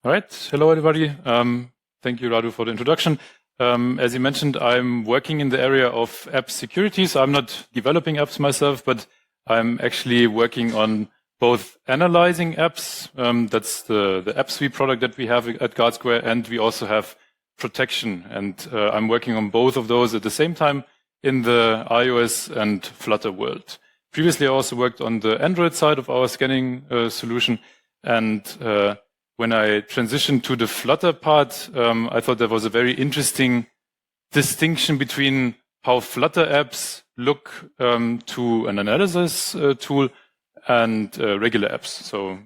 All right. Hello, everybody. Thank you, Radu, for the introduction. As you mentioned, I'm working in the area of app security. So I'm not developing apps myself, but I'm actually working on both analyzing apps. That's the App Suite product that we have at GuardSquare, and we also have protection. And I'm working on both of those at the same time in the iOS and Flutter world. Previously, I also worked on the Android side of our scanning solution. And when I transitioned to the Flutter part, I thought there was a very interesting distinction between how Flutter apps look to an analysis tool and regular apps. So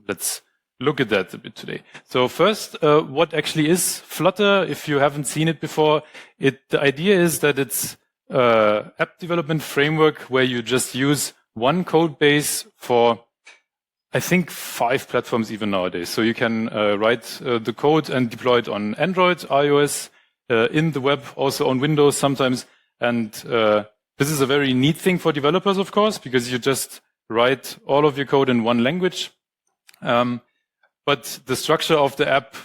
let's look at that a bit today. So first, what actually is Flutter? If you haven't seen it before, the idea is that it's an app development framework where you just use one code base for, I think, 5 platforms even nowadays. So you can write the code and deploy it on Android, iOS, in the web, also on Windows sometimes. And this is a very neat thing for developers, of course, because you just write all of your code in one language. But the structure of the app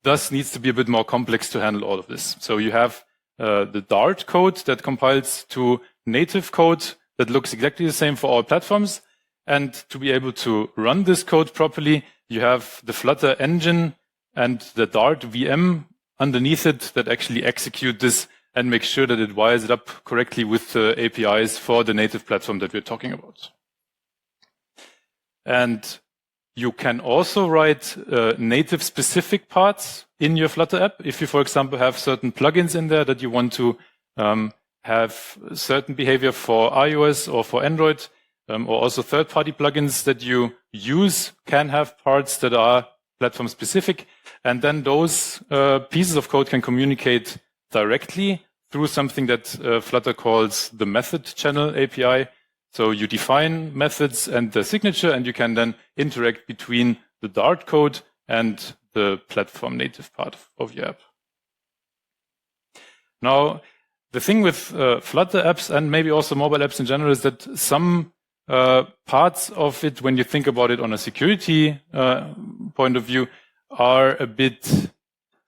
thus needs to be a bit more complex to handle all of this. So you have the Dart code that compiles to native code that looks exactly the same for all platforms. And to be able to run this code properly, you have the Flutter engine and the Dart VM underneath it that actually execute this and make sure that it wires it up correctly with the APIs for the native platform that we're talking about. And you can also write native specific parts in your Flutter app. If you, for example, have certain plugins in there that you want to have certain behavior for iOS or for Android, or also third-party plugins that you use can have parts that are platform-specific. And then those pieces of code can communicate directly through something that Flutter calls the method channel API. So you define methods and the signature, and you can then interact between the Dart code and the platform-native part of your app. Now, the thing with Flutter apps and maybe also mobile apps in general is that some parts of it, when you think about it on a security point of view, are a bit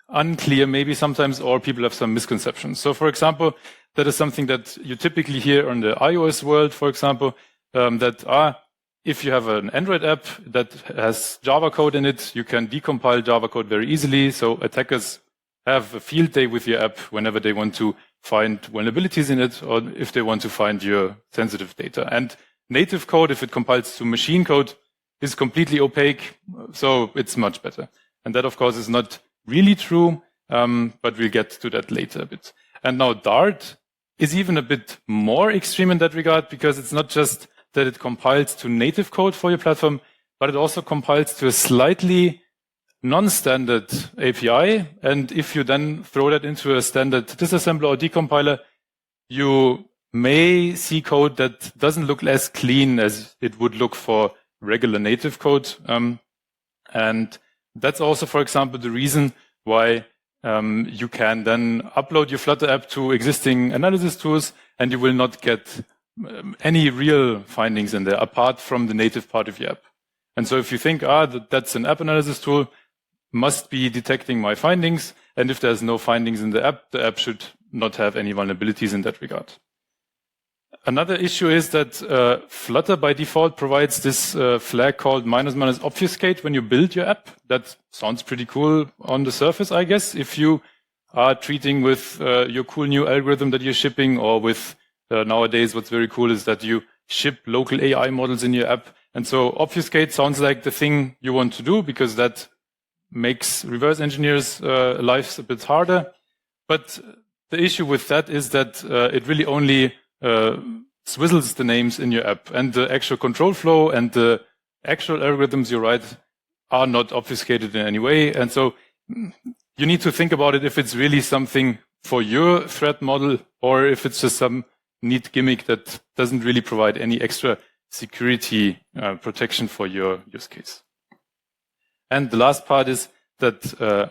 unclear maybe sometimes, or people have some misconceptions. So for example, that is something that you typically hear on the iOS world, for example, that if you have an Android app that has Java code in it, you can decompile Java code very easily. So attackers have a field day with your app whenever they want to find vulnerabilities in it, or if they want to find your sensitive data. And native code, if it compiles to machine code, is completely opaque, so it's much better. And that, of course, is not really true, but we'll get to that later a bit. And now Dart is even a bit more extreme in that regard, because it's not just that it compiles to native code for your platform, but it also compiles to a slightly non-standard API. And if you then throw that into a standard disassembler or decompiler, you may see code that doesn't look as clean as it would look for regular native code. And that's also, for example, the reason why you can then upload your Flutter app to existing analysis tools, and you will not get any real findings in there apart from the native part of your app. And so if you think, that's an app analysis tool, must be detecting my findings. And if there's no findings in the app should not have any vulnerabilities in that regard. Another issue is that Flutter by default provides this flag called --obfuscate when you build your app. That sounds pretty cool on the surface, I guess, if you are treating with your cool new algorithm that you're shipping, or with nowadays what's very cool is that you ship local AI models in your app. And so obfuscate sounds like the thing you want to do, because that makes reverse engineers' lives a bit harder. But the issue with that is that it really only swizzles the names in your app, and the actual control flow and the actual algorithms you write are not obfuscated in any way. And so you need to think about it if it's really something for your threat model, or if it's just some neat gimmick that doesn't really provide any extra security protection for your use case. And the last part is that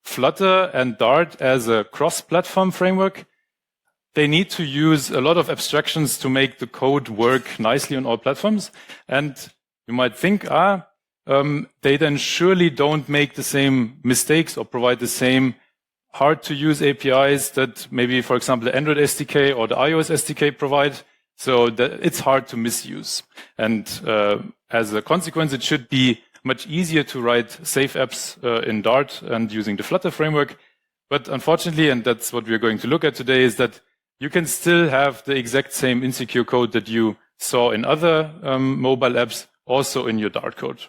Flutter and Dart as a cross-platform framework, they need to use a lot of abstractions to make the code work nicely on all platforms. And you might think, they then surely don't make the same mistakes or provide the same hard-to-use APIs that maybe, for example, the Android SDK or the iOS SDK provide. So that it's hard to misuse. And as a consequence, it should be much easier to write safe apps in Dart and using the Flutter framework. But unfortunately, and that's what we're going to look at today, is that you can still have the exact same insecure code that you saw in other mobile apps also in your Dart code.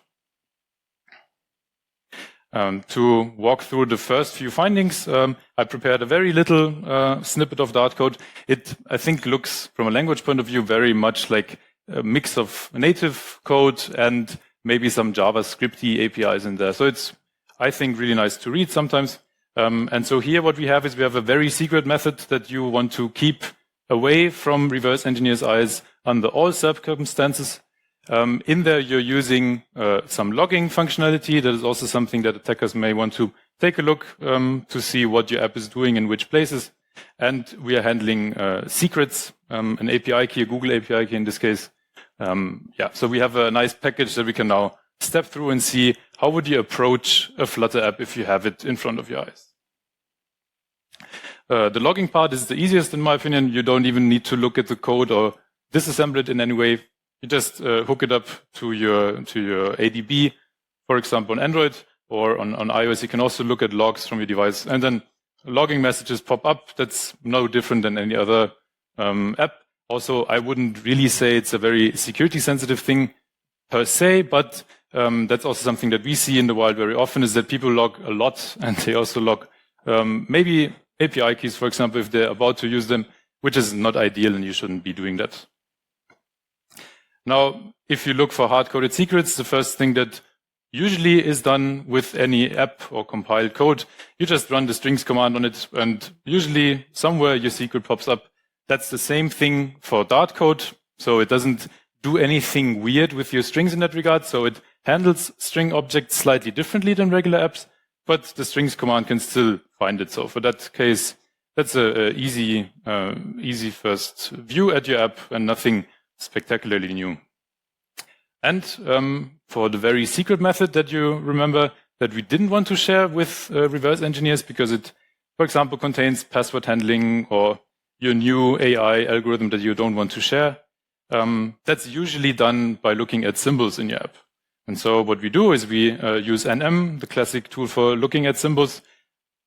To walk through the first few findings, I prepared a very little snippet of Dart code. It, I think, looks from a language point of view very much like a mix of native code and maybe some JavaScripty APIs in there. So it's, I think, really nice to read sometimes. And so here what we have is we have a very secret method that you want to keep away from reverse engineers' eyes under all circumstances. In there, you're using some logging functionality. That is also something that attackers may want to take a look to see what your app is doing in which places. And we are handling secrets, an API key, a Google API key in this case. So we have a nice package that we can now step through and see how would you approach a Flutter app if you have it in front of your eyes. The logging part is the easiest in my opinion. You don't even need to look at the code or disassemble it in any way. You just hook it up to your ADB, for example, on Android or on iOS. You can also look at logs from your device, and then logging messages pop up. That's no different than any other app. Also, I wouldn't really say it's a very security-sensitive thing per se, but that's also something that we see in the wild very often, is that people log a lot, and they also log maybe API keys, for example, if they're about to use them, which is not ideal, and you shouldn't be doing that. Now, if you look for hard-coded secrets, the first thing that usually is done with any app or compiled code, you just run the strings command on it, and usually somewhere your secret pops up. That's the same thing for Dart code, so it doesn't do anything weird with your strings in that regard, so it handles string objects slightly differently than regular apps, but the strings command can still find it. So for that case, that's a easy first view at your app and nothing spectacularly new. And for the very secret method that you remember that we didn't want to share with reverse engineers because it, for example, contains password handling or your new AI algorithm that you don't want to share, that's usually done by looking at symbols in your app. And so what we do is we use NM, the classic tool for looking at symbols.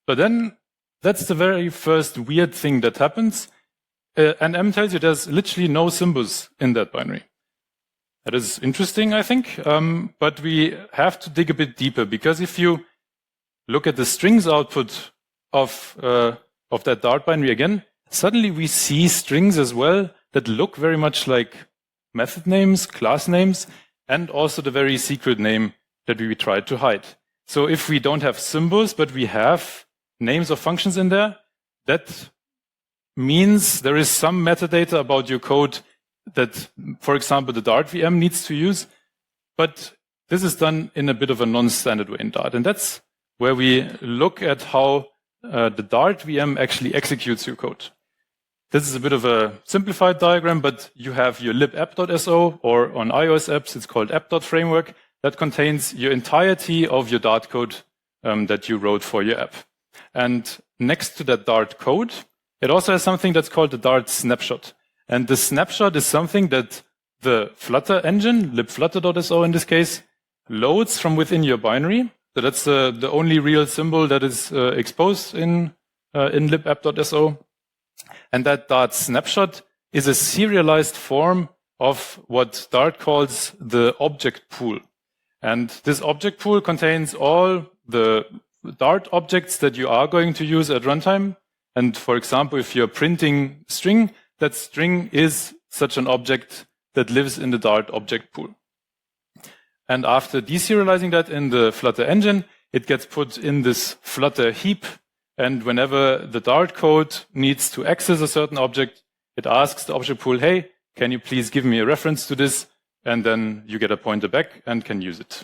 But then that's the very first weird thing that happens. NM tells you there's literally no symbols in that binary. That is interesting, I think, but we have to dig a bit deeper, because if you look at the strings output of that Dart binary again, suddenly we see strings as well that look very much like method names, class names, and also the very secret name that we tried to hide. So if we don't have symbols, but we have names of functions in there, that means there is some metadata about your code that, for example, the Dart VM needs to use, but this is done in a bit of a non-standard way in Dart. And that's where we look at how the Dart VM actually executes your code. This is a bit of a simplified diagram, but you have your libapp.so, or on iOS apps, it's called app.framework, that contains your entirety of your Dart code that you wrote for your app. And next to that Dart code, it also has something that's called the Dart snapshot. And the snapshot is something that the Flutter engine, libflutter.so in this case, loads from within your binary. So that's the only real symbol that is exposed in libapp.so. And that Dart snapshot is a serialized form of what Dart calls the object pool. And this object pool contains all the Dart objects that you are going to use at runtime. And for example, if you're printing string, that string is such an object that lives in the Dart object pool. And after deserializing that in the Flutter engine, it gets put in this Flutter heap. And whenever the Dart code needs to access a certain object, it asks the object pool, hey, can you please give me a reference to this? And then you get a pointer back and can use it.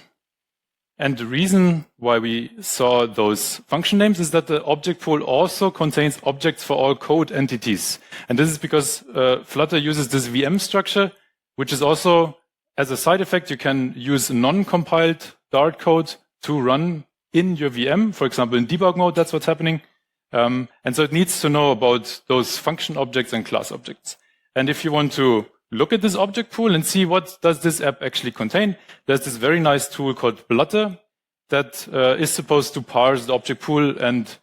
And the reason why we saw those function names is that the object pool also contains objects for all code entities. And this is because Flutter uses this VM structure, which is also, as a side effect, you can use non-compiled Dart code to run in your VM. For example, in debug mode, that's what's happening. And so it needs to know about those function objects and class objects. And if you want to look at this object pool and see what does this app actually contain, there's this very nice tool called Flutter that is supposed to parse the object pool and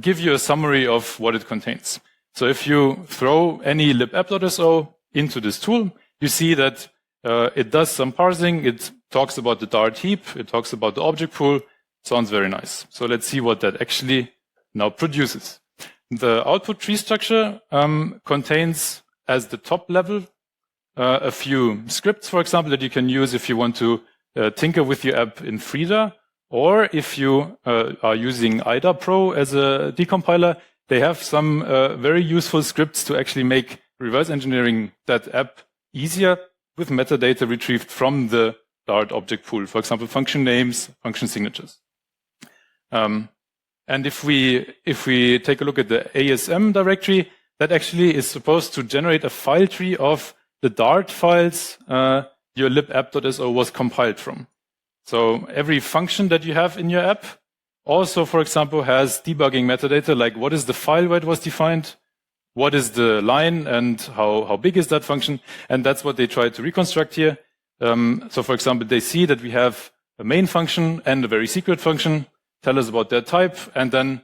give you a summary of what it contains. So if you throw any libapp.so into this tool, you see that it does some parsing. It talks about the Dart heap. It talks about the object pool. Sounds very nice. So let's see what that actually now produces. The output tree structure contains, as the top level, a few scripts, for example, that you can use if you want to tinker with your app in Frida, or if you are using IDA Pro as a decompiler, they have some very useful scripts to actually make reverse engineering that app easier with metadata retrieved from the Dart object pool, for example, function names, function signatures. And if we take a look at the ASM directory, that actually is supposed to generate a file tree of the Dart files your libapp.so was compiled from. So every function that you have in your app also, for example, has debugging metadata, like what is the file where it was defined, what is the line, and how big is that function. And that's what they try to reconstruct here. So for example, they see that we have a main function and a very secret function, tell us about their type, and then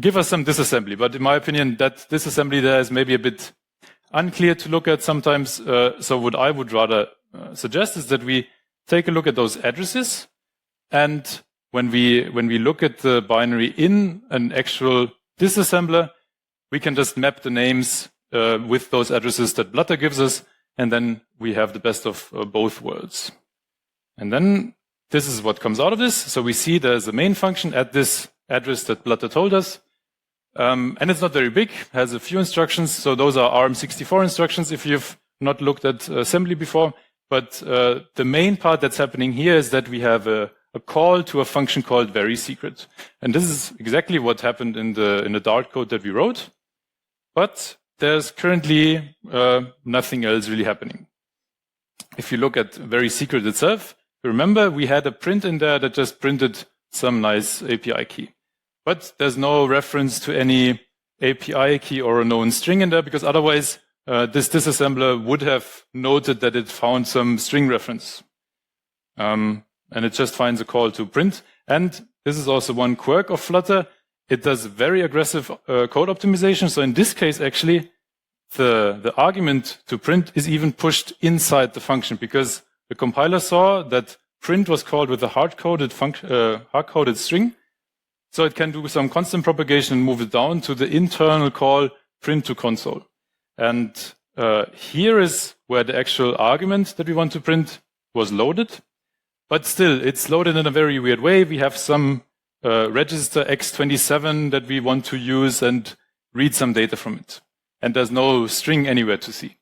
give us some disassembly. But in my opinion, that disassembly there is maybe a bit unclear to look at sometimes. So what I would rather suggest is that we take a look at those addresses, and when we look at the binary in an actual disassembler, we can just map the names with those addresses that Flutter gives us, and then we have the best of both worlds. And then this is what comes out of this. So we see there's a main function at this address that Flutter told us. And it's not very big, has a few instructions. So those are ARM64 instructions if you've not looked at assembly before. But the main part that's happening here is that we have a call to a function called very secret. And this is exactly what happened in the Dart code that we wrote. But there's currently nothing else really happening. If you look at very secret itself, remember we had a print in there that just printed some nice API key. But there's no reference to any API key or a known string in there, because otherwise this disassembler would have noted that it found some string reference. And it just finds a call to print. And this is also one quirk of Flutter. It does very aggressive code optimization. So in this case, actually, the argument to print is even pushed inside the function, because the compiler saw that print was called with a hard-coded string. So it can do some constant propagation and move it down to the internal call print to console. And here is where the actual argument that we want to print was loaded. But still, it's loaded in a very weird way. We have some register x27 that we want to use and read some data from it. And there's no string anywhere to see.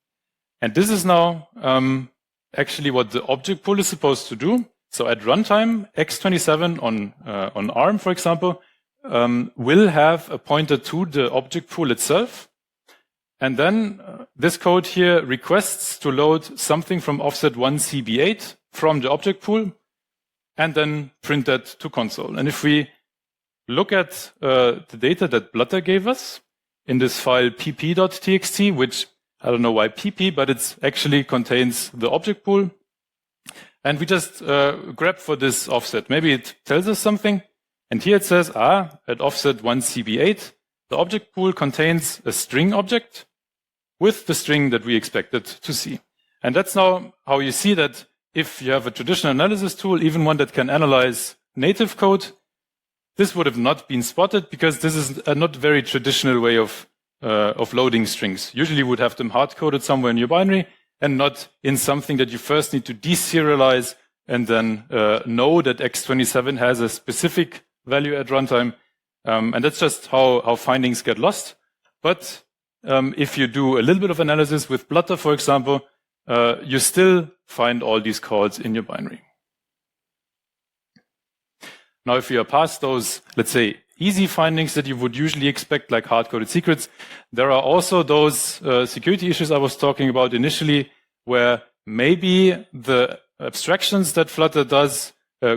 And this is now actually what the object pool is supposed to do. So at runtime, x27 on ARM, for example, will have a pointer to the object pool itself. And then this code here requests to load something from offset 1 CB8 from the object pool, and then print that to console. And if we look at the data that Flutter gave us in this file pp.txt, which I don't know why pp, but it actually contains the object pool. And we just grab for this offset. Maybe it tells us something. And here it says, at offset 1 CB8, the object pool contains a string object with the string that we expected to see. And that's now how you see that if you have a traditional analysis tool, even one that can analyze native code, this would have not been spotted, because this is a not very traditional way of loading strings. Usually you would have them hard-coded somewhere in your binary, and not in something that you first need to deserialize and then know that x27 has a specific value at runtime. And that's just how findings get lost. But if you do a little bit of analysis with Flutter, for example, you still find all these calls in your binary. Now, if you are past those, let's say, easy findings that you would usually expect, like hard-coded secrets, there are also those security issues I was talking about initially, where maybe the abstractions that Flutter does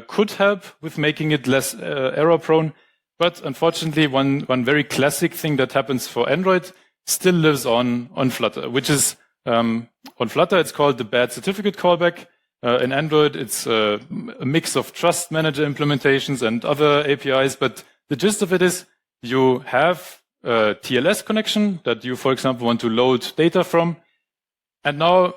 could help with making it less error prone. But unfortunately, one very classic thing that happens for Android still lives on Flutter, which is on Flutter, it's called the bad certificate callback. In Android, it's a mix of trust manager implementations and other APIs. But the gist of it is you have a TLS connection that you, for example, want to load data from. And now,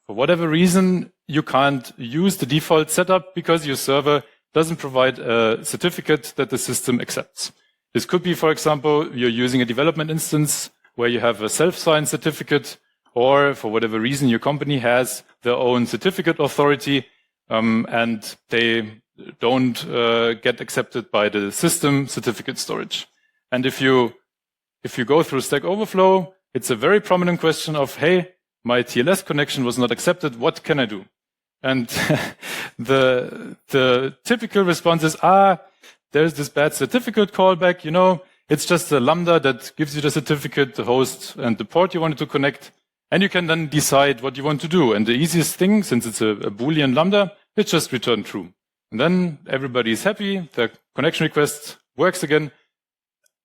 for whatever reason, you can't use the default setup because your server doesn't provide a certificate that the system accepts. This could be, for example, you're using a development instance where you have a self-signed certificate, or for whatever reason, your company has their own certificate authority, and they don't get accepted by the system certificate storage. And if you go through Stack Overflow, it's a very prominent question of, hey, my TLS connection was not accepted. What can I do? And the typical response is, there's this bad certificate callback. It's just a lambda that gives you the certificate, the host, and the port you wanted to connect. And you can then decide what you want to do. And the easiest thing, since it's a Boolean lambda, it's just return true. And then everybody is happy. The connection request works again.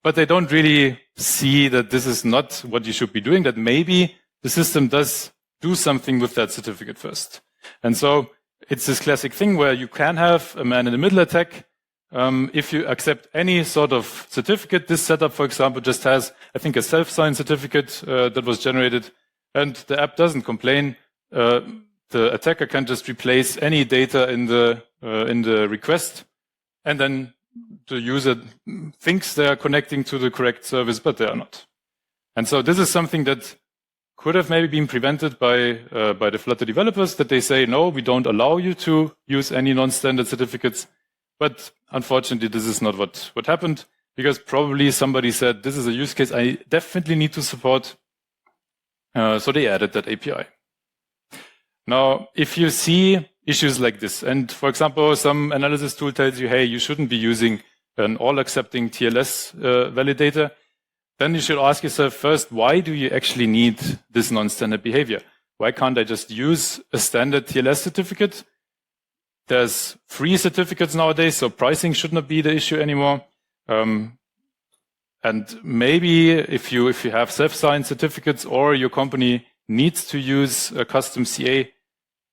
But they don't really see that this is not what you should be doing, that maybe the system does do something with that certificate first. And so it's this classic thing where you can have a man-in-the-middle attack. If you accept any sort of certificate, this setup, for example, just has, I think, a self-signed certificate that was generated, and the app doesn't complain. The attacker can just replace any data in the request, and then the user thinks they are connecting to the correct service, but they are not. And so this is something that could have maybe been prevented by the Flutter developers, that they say, no, we don't allow you to use any non-standard certificates. But unfortunately, this is not what happened, because probably somebody said, this is a use case I definitely need to support. So they added that API. Now, if you see issues like this, and for example, some analysis tool tells you, hey, you shouldn't be using an all-accepting TLS validator, then you should ask yourself first, why do you actually need this non-standard behavior? Why can't I just use a standard TLS certificate? There's free certificates nowadays, so pricing should not be the issue anymore. And maybe if you have self-signed certificates or your company needs to use a custom CA,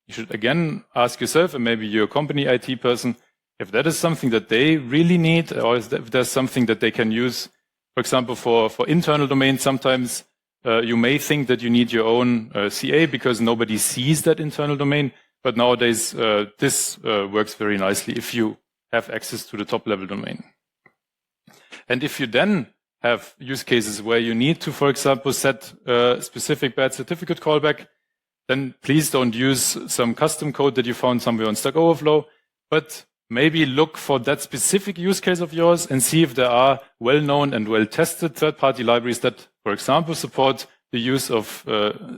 you should again ask yourself, and maybe your company IT person, if that is something that they really need, or if there's something that they can use. For example, for internal domains, sometimes you may think that you need your own CA because nobody sees that internal domain. But nowadays, this works very nicely if you have access to the top-level domain. And if you then have use cases where you need to, for example, set a specific bad certificate callback, then please don't use some custom code that you found somewhere on Stack Overflow, but maybe look for that specific use case of yours and see if there are well-known and well-tested third-party libraries that, for example, support the use of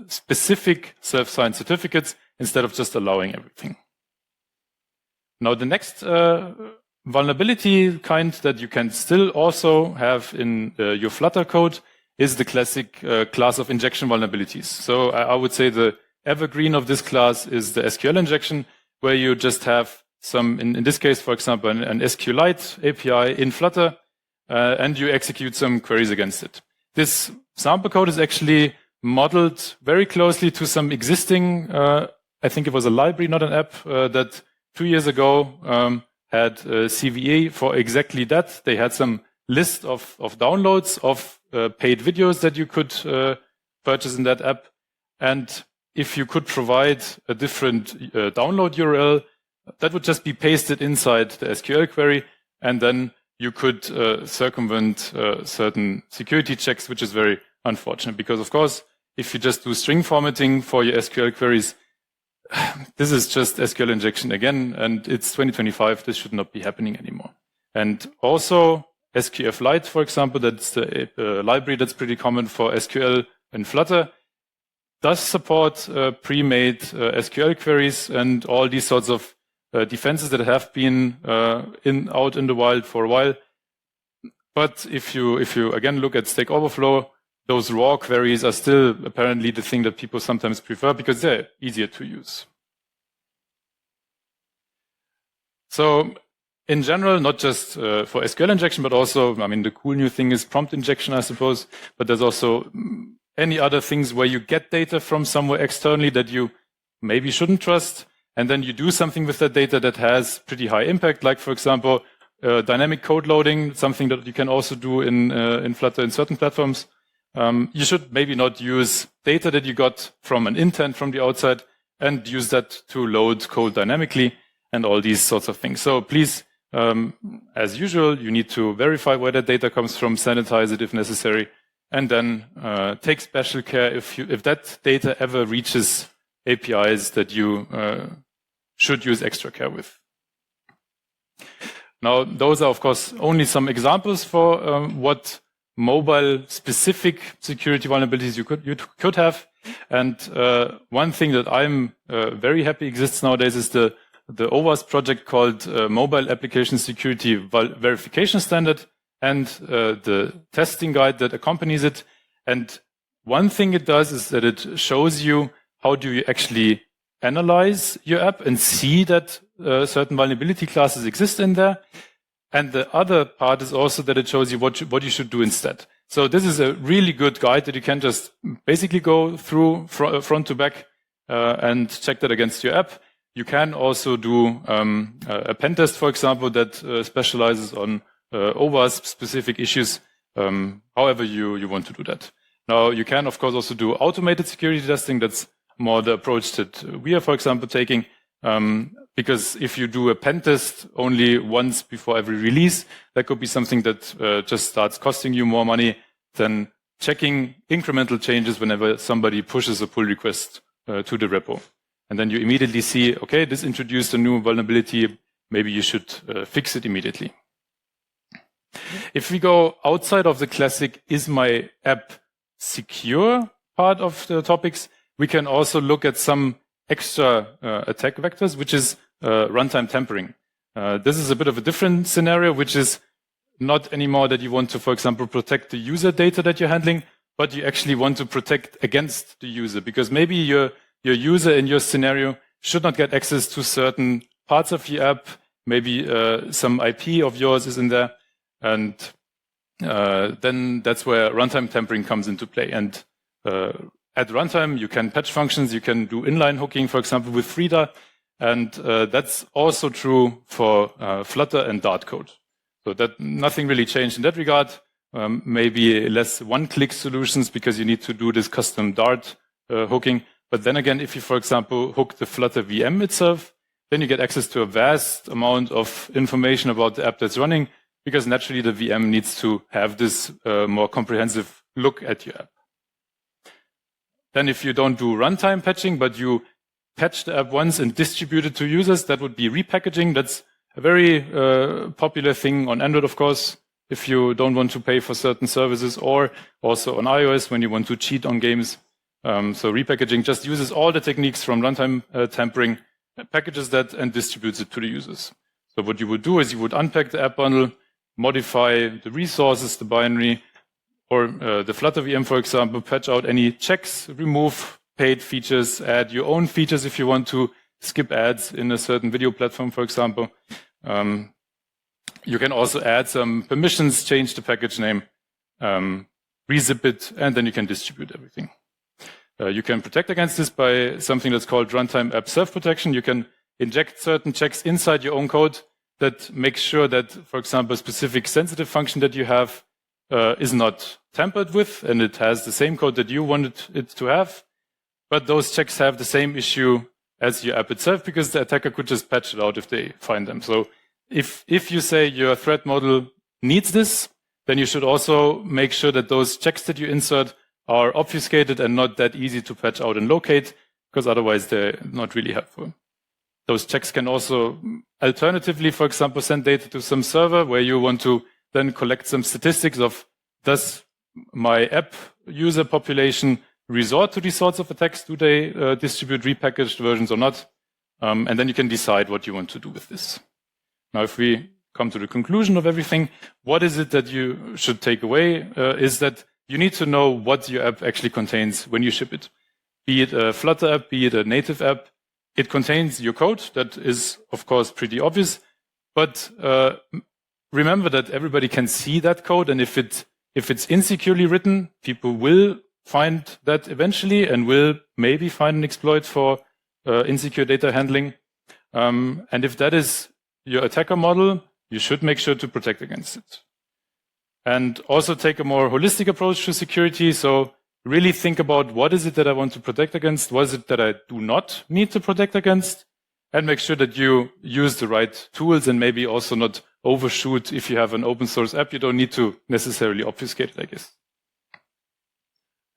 specific self-signed certificates instead of just allowing everything. Now, the next vulnerability kind that you can still also have in your Flutter code is the classic class of injection vulnerabilities. So I would say the evergreen of this class is the SQL injection, where you just have some, in this case, for example, an SQLite API in Flutter, and you execute some queries against it. This sample code is actually modeled very closely to some existing, I think it was a library, not an app, that 2 years ago had CVE for exactly that. They had some list of downloads of paid videos that you could purchase in that app. And if you could provide a different download URL, that would just be pasted inside the SQL query, and then you could circumvent certain security checks, which is very unfortunate. Because, of course, if you just do string formatting for your SQL queries, this is just SQL injection again, and it's 2025. This should not be happening anymore. And also, SQFlite, for example, that's the library that's pretty common for SQL and Flutter, does support pre-made SQL queries and all these sorts of defenses that have been out in the wild for a while. But if you again look at Stack Overflow, those raw queries are still apparently the thing that people sometimes prefer because they're easier to use. So in general, not just for SQL injection, but also, I mean, the cool new thing is prompt injection, I suppose, but there's also any other things where you get data from somewhere externally that you maybe shouldn't trust, and then you do something with that data that has pretty high impact, like, for example, dynamic code loading, something that you can also do in Flutter in certain platforms. You should maybe not use data that you got from an intent from the outside and use that to load code dynamically and all these sorts of things. So please, as usual, you need to verify where that data comes from, sanitize it if necessary, and then take special care if that data ever reaches APIs that you should use extra care with. Now, those are, of course, only some examples for what mobile-specific security vulnerabilities you could have. And one thing that I'm very happy exists nowadays is the OWASP project called Mobile Application Security Verification Standard and the testing guide that accompanies it. And one thing it does is that it shows you how do you actually analyze your app and see that certain vulnerability classes exist in there. And the other part is also that it shows you what you should do instead. So this is a really good guide that you can just basically go through front to back and check that against your app. You can also do a pen test, for example, that specializes on OWASP-specific issues, however you want to do that. Now, you can, of course, also do automated security testing. That's more the approach that we are, for example, taking. Because if you do a pen test only once before every release, that could be something that just starts costing you more money than checking incremental changes whenever somebody pushes a pull request to the repo. And then you immediately see, okay, this introduced a new vulnerability. Maybe you should fix it immediately. If we go outside of the classic, is my app secure part of the topics, we can also look at some extra attack vectors, which is runtime tampering. This is a bit of a different scenario, which is not anymore that you want to, for example, protect the user data that you're handling, but you actually want to protect against the user, because maybe your user in your scenario should not get access to certain parts of your app. Maybe some IP of yours is in there, and then that's where runtime tampering comes into play. And at runtime, you can patch functions, you can do inline hooking, for example, with Frida, and that's also true for Flutter and Dart code. So that nothing really changed in that regard. Maybe less one-click solutions because you need to do this custom Dart hooking. But then again, if you, for example, hook the Flutter VM itself, then you get access to a vast amount of information about the app that's running, because naturally the VM needs to have this more comprehensive look at your app. Then if you don't do runtime patching, but you patch the app once and distribute it to users, that would be repackaging. That's a very popular thing on Android, of course, if you don't want to pay for certain services, or also on iOS when you want to cheat on games. So repackaging just uses all the techniques from runtime tampering, packages that, and distributes it to the users. So what you would do is you would unpack the app bundle, modify the resources, the binary, or the Flutter VM, for example, patch out any checks, remove paid features, add your own features if you want to skip ads in a certain video platform, for example. You can also add some permissions, change the package name, rezip it, and then you can distribute everything. You can protect against this by something that's called runtime app self-protection. You can inject certain checks inside your own code that makes sure that, for example, a specific sensitive function that you have is not tampered with, and it has the same code that you wanted it to have. But those checks have the same issue as your app itself, because the attacker could just patch it out if they find them. So if you say your threat model needs this, then you should also make sure that those checks that you insert are obfuscated and not that easy to patch out and locate, because otherwise they're not really helpful. Those checks can also alternatively, for example, send data to some server where you want to then collect some statistics of, does my app user population resort to these sorts of attacks? Do they distribute repackaged versions or not? And then you can decide what you want to do with this. Now, if we come to the conclusion of everything, what is it that you should take away is that you need to know what your app actually contains when you ship it. Be it a Flutter app, be it a native app, it contains your code. That is, of course, pretty obvious. But remember that everybody can see that code, and if it's insecurely written, people will find that eventually and will maybe find an exploit for insecure data handling. And if that is your attacker model, you should make sure to protect against it. And also take a more holistic approach to security. So really think about what is it that I want to protect against? What is it that I do not need to protect against? And make sure that you use the right tools and maybe also not overshoot. If you have an open source app, you don't need to necessarily obfuscate it, I guess.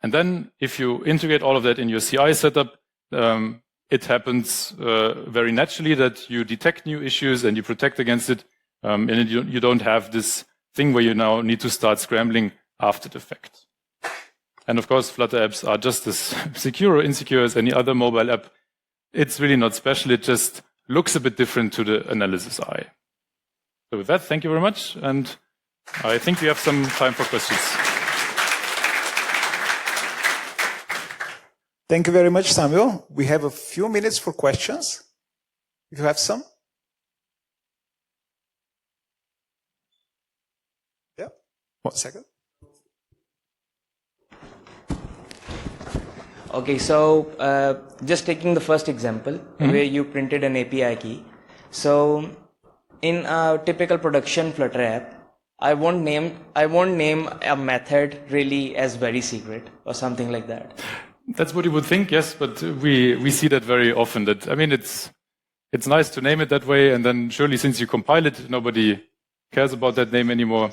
And then if you integrate all of that in your CI setup, it happens very naturally that you detect new issues and you protect against it. And you don't have this thing where you now need to start scrambling after the fact. And of course, Flutter apps are just as secure or insecure as any other mobile app. It's really not special. It just looks a bit different to the analysis eye. So with that, thank you very much. And I think we have some time for questions. Thank you very much, Samuel. We have a few minutes for questions. If you have some. Yeah, 1 second. Okay, so just taking the first example where you printed an API key. So in a typical production Flutter app, I won't name a method really as very secret or something like that. That's what you would think, yes, but we see that very often. That I mean, it's nice to name it that way, and then surely since you compile it, nobody cares about that name anymore.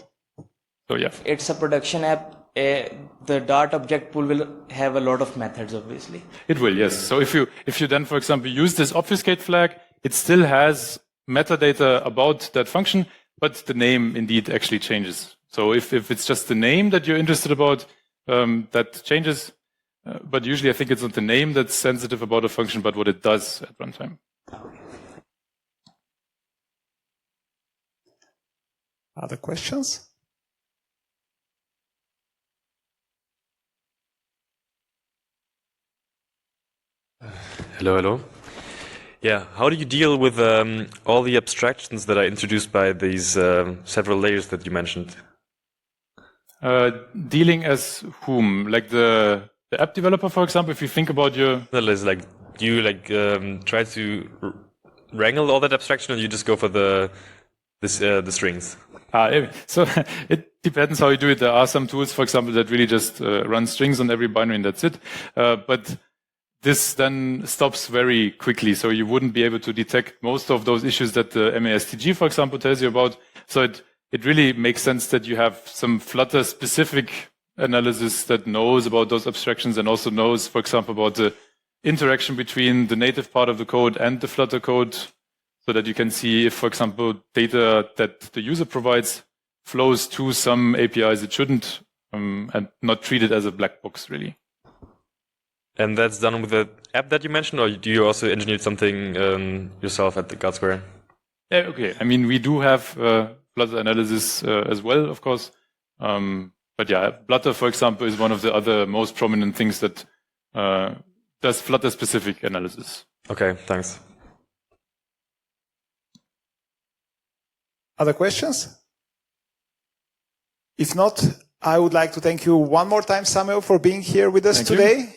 So yeah, it's a production app. The Dart object pool will have a lot of methods, obviously. It will, yes. So if you then, for example, use this obfuscate flag, it still has metadata about that function, but the name indeed actually changes. So if it's just the name that you're interested about, that changes. But usually I think it's not the name that's sensitive about a function, but what it does at runtime. Other questions? Hello. Yeah, how do you deal with all the abstractions that are introduced by these several layers that you mentioned? Dealing as whom? Like the app developer, for example, if you think about your... Like, do you try to wrangle all that abstraction, or you just go for the strings? So it depends how you do it. There are some tools, for example, that really just run strings on every binary and that's it. But this then stops very quickly. So you wouldn't be able to detect most of those issues that the MASTG, for example, tells you about. So it really makes sense that you have some Flutter specific analysis that knows about those abstractions and also knows, for example, about the interaction between the native part of the code and the Flutter code, so that you can see if, for example, data that the user provides flows to some APIs it shouldn't, and not treat it as a black box, really. And that's done with the app that you mentioned, or do you also engineer something yourself at the GodSquare? Yeah, okay. I mean, we do have Flutter analysis as well, of course. But yeah, Flutter, for example, is one of the other most prominent things that does Flutter-specific analysis. Okay, thanks. Other questions? If not, I would like to thank you one more time, Samuel, for being here with us today.